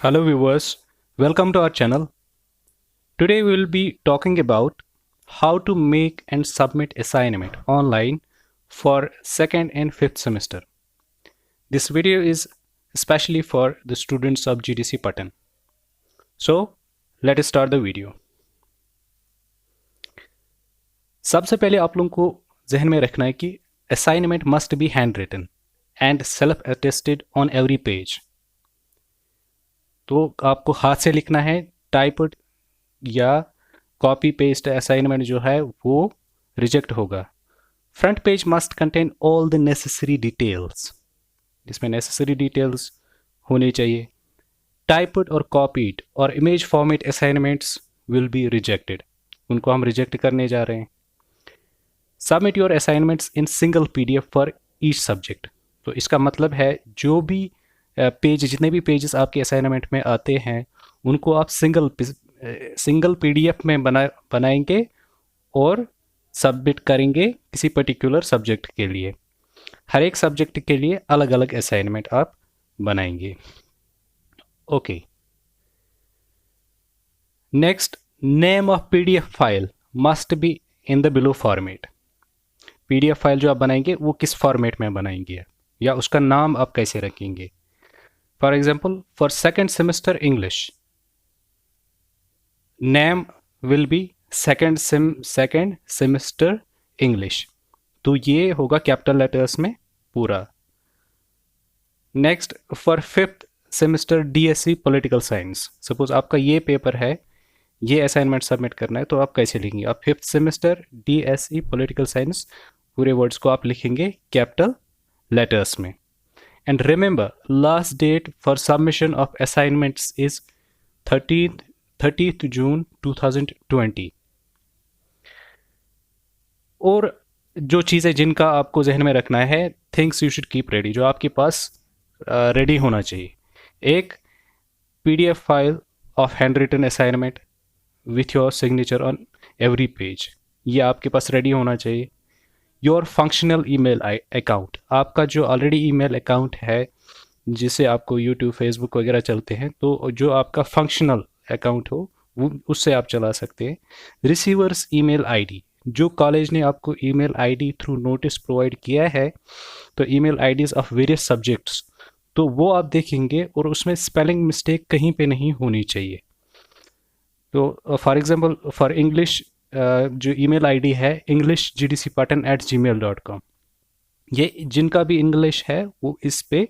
Hello viewers, welcome to our channel. Today we will be talking about how to make and submit assignment online for second and fifth semester. This video is especially for the students of GDC Patan. So let us start the video. सबसे पहले आप लोगों को जहन में रखना है कि assignment must be handwritten and self-attested on every page. तो आपको हाथ से लिखना है, टाइप्ड या कॉपी पेस्ट असाइनमेंट जो है वो रिजेक्ट होगा. Front page must contain all the necessary details, जिसमें नेसेसरी डिटेल्स होनी चाहिए. टाइप्ड और कॉपीड और image format assignments will be rejected, उनको हम रिजेक्ट करने जा रहे हैं. Submit your assignments in single PDF for each subject. तो इसका मतलब है जो भी पेज, जितने भी पेजेस आपके असाइनमेंट में आते हैं उनको आप सिंगल पीडीएफ में बनाएंगे और सबमिट करेंगे किसी पर्टिकुलर सब्जेक्ट के लिए. हर एक सब्जेक्ट के लिए अलग अलग असाइनमेंट आप बनाएंगे. Okay, next, name of PDF file must be in the below format. PDF file जो आप बनाएंगे वो किस फॉर्मेट में बनाएंगे या उसका नाम आप कैसे रखेंगे. For example, for second semester English, name will be second semester English. तो ये होगा कैपिटल लेटर्स में पूरा. Next, for fifth semester DSc political science. Suppose आपका ये पेपर है, ये असाइनमेंट सबमिट करना है, तो आप कैसे लिखेंगे. आप fifth semester DSc political science पूरे वर्ड्स को आप लिखेंगे कैपिटल लेटर्स में. And remember, last date for submission of assignments is 30th June 2020. और जो चीज़ें जिनका आपको जहन में रखना है, things you should keep ready, जो आपके पास रेडी होना चाहिए. एक, PDF file of handwritten assignment with your signature on every page, ये आपके पास रेडी होना चाहिए. योर फंक्शनल ईमेल अकाउंट, आपका जो ऑलरेडी ईमेल अकाउंट है जिसे आपको यूट्यूब, फेसबुक वगैरह चलते हैं, तो जो आपका फंक्शनल अकाउंट हो वो उससे आप चला सकते हैं. रिसीवर्स ईमेल आईडी, जो कॉलेज ने आपको email ID through notice provide किया है, तो email IDs of various subjects, तो वो आप देखेंगे और उसमें स्पेलिंग मिस्टेक कहीं पे नहीं होनी चाहिए. तो फॉर एग्जांपल फॉर इंग्लिश जो ईमेल आईडी है englishgdcpatan@gmail.com, ये जिनका भी इंग्लिश है वो इस पे,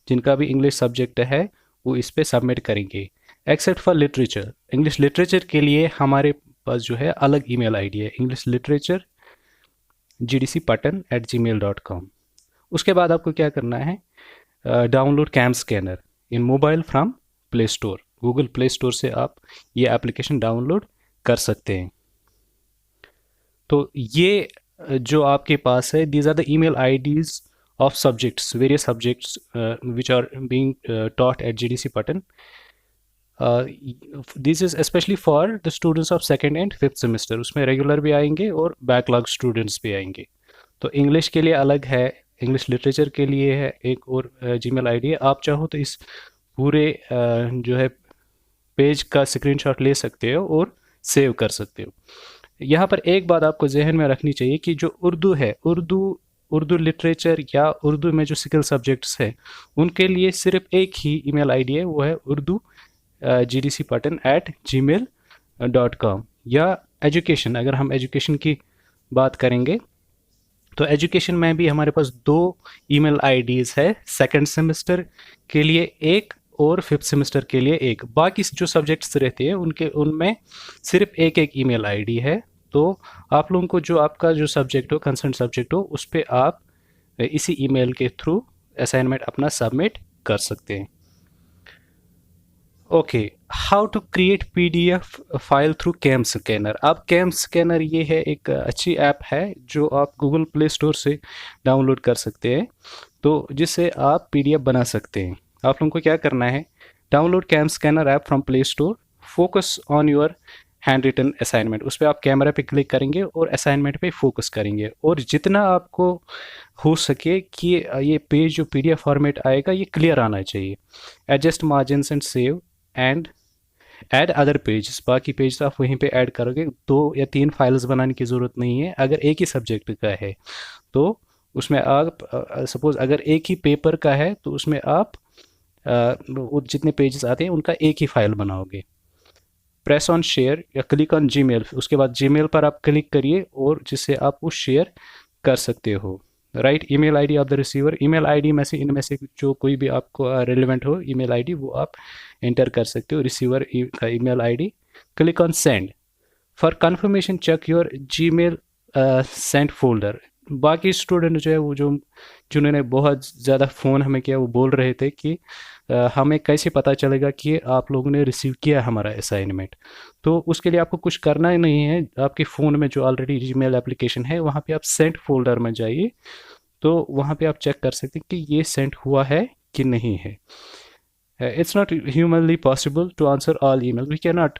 जिनका भी इंग्लिश सब्जेक्ट है वो इस पे सबमिट करेंगे. Except for literature, English literature के लिए हमारे पास जो है अलग ईमेल आईडी है, englishgdcpatan@gmail.com. उसके बाद आपको क्या करना है, download CamScanner in mobile from Play Store. Google Play Store से आप ये एप्लीकेशन डाउनलोड कर सकते हैं. तो ये जो आपके पास है, these are the email IDs of subjects, various subjects which are being taught at GDC Patan. This is specially for the students of second and fifth semester. उसमें रेगुलर भी आएंगे और बैकलॉग स्टूडेंट्स भी आएंगे. तो इंग्लिश के लिए अलग है, इंग्लिश लिटरेचर के लिए है एक और जीमेल आईडी है. आप चाहो तो इस पूरे जो है पेज का स्क्रीनशॉट ले सकते हो और सेव कर सकते हो. यहाँ पर एक बात आपको जहन में रखनी चाहिए कि जो उर्दू है, उर्दू लिटरेचर या उर्दू में जो स्किल सब्जेक्ट्स हैं, उनके लिए सिर्फ एक ही ईमेल आईडी है, वो है उर्दू gdcpatan@gmail.com. या एजुकेशन, अगर हम एजुकेशन की बात करेंगे तो एजुकेशन में भी हमारे पास 2 ईमेल आईडीज़ है, सेकंड सेमेस्टर के लिए एक और फिफ्थ सेमेस्टर के लिए एक. बाकी जो सब्जेक्ट्स रहते हैं उनमें सिर्फ एक ईमेल आईडी है. तो आप लोगों को जो आपका जो सब्जेक्ट हो, कंसर्न सब्जेक्ट हो, उस पर आप इसी ईमेल के थ्रू असाइनमेंट अपना सबमिट कर सकते हैं. Okay, how to create PDF file through CamScanner. आप कैम स्कैनर, ये है एक अच्छी ऐप है जो आप गूगल प्ले स्टोर से डाउनलोड कर सकते हैं, तो जिससे आप PDF बना सकते हैं. आप लोगों को क्या करना है, download CamScanner app from Play Store, focus on your handwritten assignment. उस पर आप कैमरा पे क्लिक करेंगे और असाइनमेंट पे फोकस करेंगे, और जितना आपको हो सके कि ये पेज जो PDF फॉर्मेट आएगा ये क्लियर आना चाहिए. Adjust margins and save and add other pages, बाकी पेज आप वहीं पे ऐड करोगे। 2 या 3 फाइल्स बनाने की ज़रूरत नहीं है। अगर एक ही सब्जेक्ट का है तो उसमें आप सपोज़ अगर एक ही पेपर का है तो उसमें आप वो जितने पेजेस आते हैं उनका एक ही फाइल बनाओगे। प्रेस ऑन शेयर या क्लिक ऑन जीमेल, उसके बाद जीमेल पर आप क्लिक करिए और जिससे आप वो शेयर कर सकते हो। Right email ID of the receiver, email ID में से इनमें से जो कोई भी आपको रिलेवेंट हो ईमेल आईडी वो आप एंटर कर सकते हो। रिसीवर का email ID, click on send. For confirmation check your Gmail send folder. बाकी स्टूडेंट जो है वो जो जिन्होंने बहुत ज़्यादा फ़ोन हमें किया वो बोल रहे थे कि हमें कैसे पता चलेगा कि आप लोगों ने रिसीव किया हमारा असाइनमेंट। तो उसके लिए आपको कुछ करना ही नहीं है। आपके फ़ोन में जो ऑलरेडी जीमेल एप्लीकेशन है वहाँ पे आप सेंट फोल्डर में जाइए, तो वहाँ पे आप चेक कर सकते हैं कि ये सेंट हुआ है कि नहीं है। It's not humanly possible to answer all email, we can not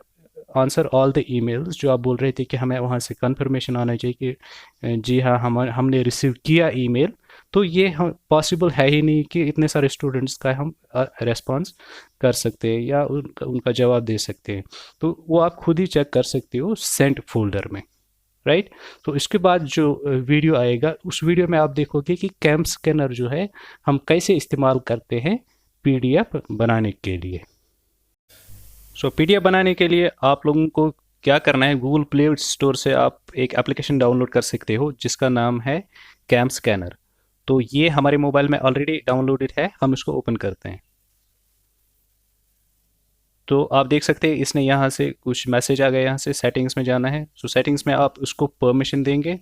answer all the emails. जो आप बोल रहे थे कि हमें वहाँ से कंफर्मेशन आना चाहिए कि जी हाँ हमने रिसीव किया ईमेल, तो ये हम पॉसिबल है ही नहीं कि इतने सारे स्टूडेंट्स का हम रेस्पॉन्स कर सकते हैं या उनका जवाब दे सकते हैं। तो वो आप खुद ही चेक कर सकते हो सेंट फोल्डर में। राइट तो इसके बाद जो वीडियो आएगा उस वीडियो में आप देखोगे कि कैम स्कैनर जो है हम कैसे इस्तेमाल करते हैं पीडीएफ बनाने के लिए। सो पीडीएफ बनाने के लिए आप लोगों को क्या करना है, गूगल प्ले स्टोर से आप एक एप्लीकेशन डाउनलोड कर सकते हो जिसका नाम है कैम स्कैनर। तो ये हमारे मोबाइल में ऑलरेडी डाउनलोडेड है, हम इसको ओपन करते हैं। तो आप देख सकते हैं इसने यहाँ से कुछ मैसेज आ गया, यहाँ से सेटिंग्स में जाना है। सो सेटिंग्स में आप उसको परमिशन देंगे।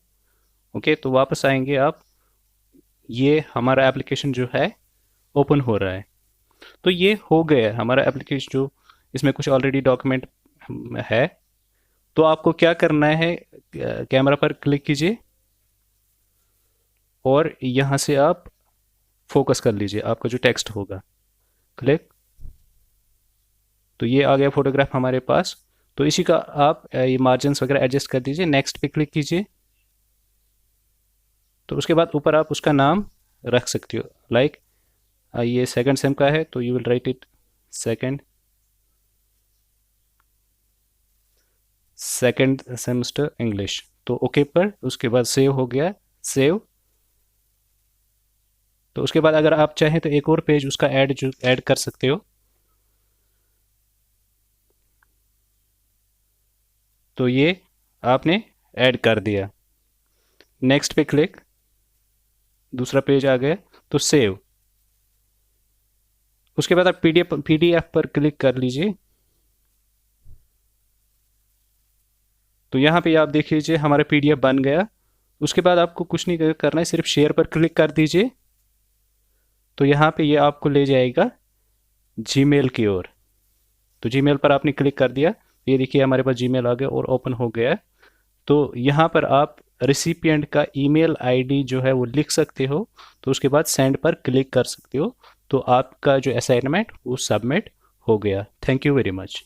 ओके तो वापस आएंगे आप, ये हमारा एप्लीकेशन जो है ओपन हो रहा है। तो ये हो गया है हमारा एप्लीकेशन, जो इसमें कुछ ऑलरेडी डॉक्यूमेंट है। तो आपको क्या करना है, कैमरा पर क्लिक कीजिए और यहाँ से आप फोकस कर लीजिए आपका जो टेक्स्ट होगा। क्लिक, तो ये आ गया फोटोग्राफ हमारे पास। तो इसी का आप ये मार्जिन्स वगैरह एडजस्ट कर दीजिए। नेक्स्ट पे क्लिक कीजिए। तो उसके बाद ऊपर आप उसका नाम रख सकते हो। लाइक ये सेकंड सेम का है तो you will write it second semester English. तो ओके पर उसके बाद सेव हो गया, सेव। तो उसके बाद अगर आप चाहें तो एक और पेज उसका ऐड कर सकते हो। तो ये आपने ऐड कर दिया। नेक्स्ट पे क्लिक, दूसरा पेज आ गया तो सेव। उसके बाद आप पीडीएफ पर क्लिक कर लीजिए। तो यहाँ पे आप देख लीजिए हमारा पीडीएफ बन गया। उसके बाद आपको कुछ नहीं करना है, सिर्फ शेयर पर क्लिक कर दीजिए। तो यहाँ पे ये आपको ले जाएगा जीमेल की ओर। तो जीमेल पर आपने क्लिक कर दिया, ये देखिए हमारे पास जीमेल आ गया और ओपन हो गया। तो यहाँ पर आप रिसिपिएंट का ईमेल आईडी जो है वो लिख सकते हो। तो उसके बाद सेंड पर क्लिक कर सकते हो। तो आपका जो असाइनमेंट वो सबमिट हो गया। Thank you very much.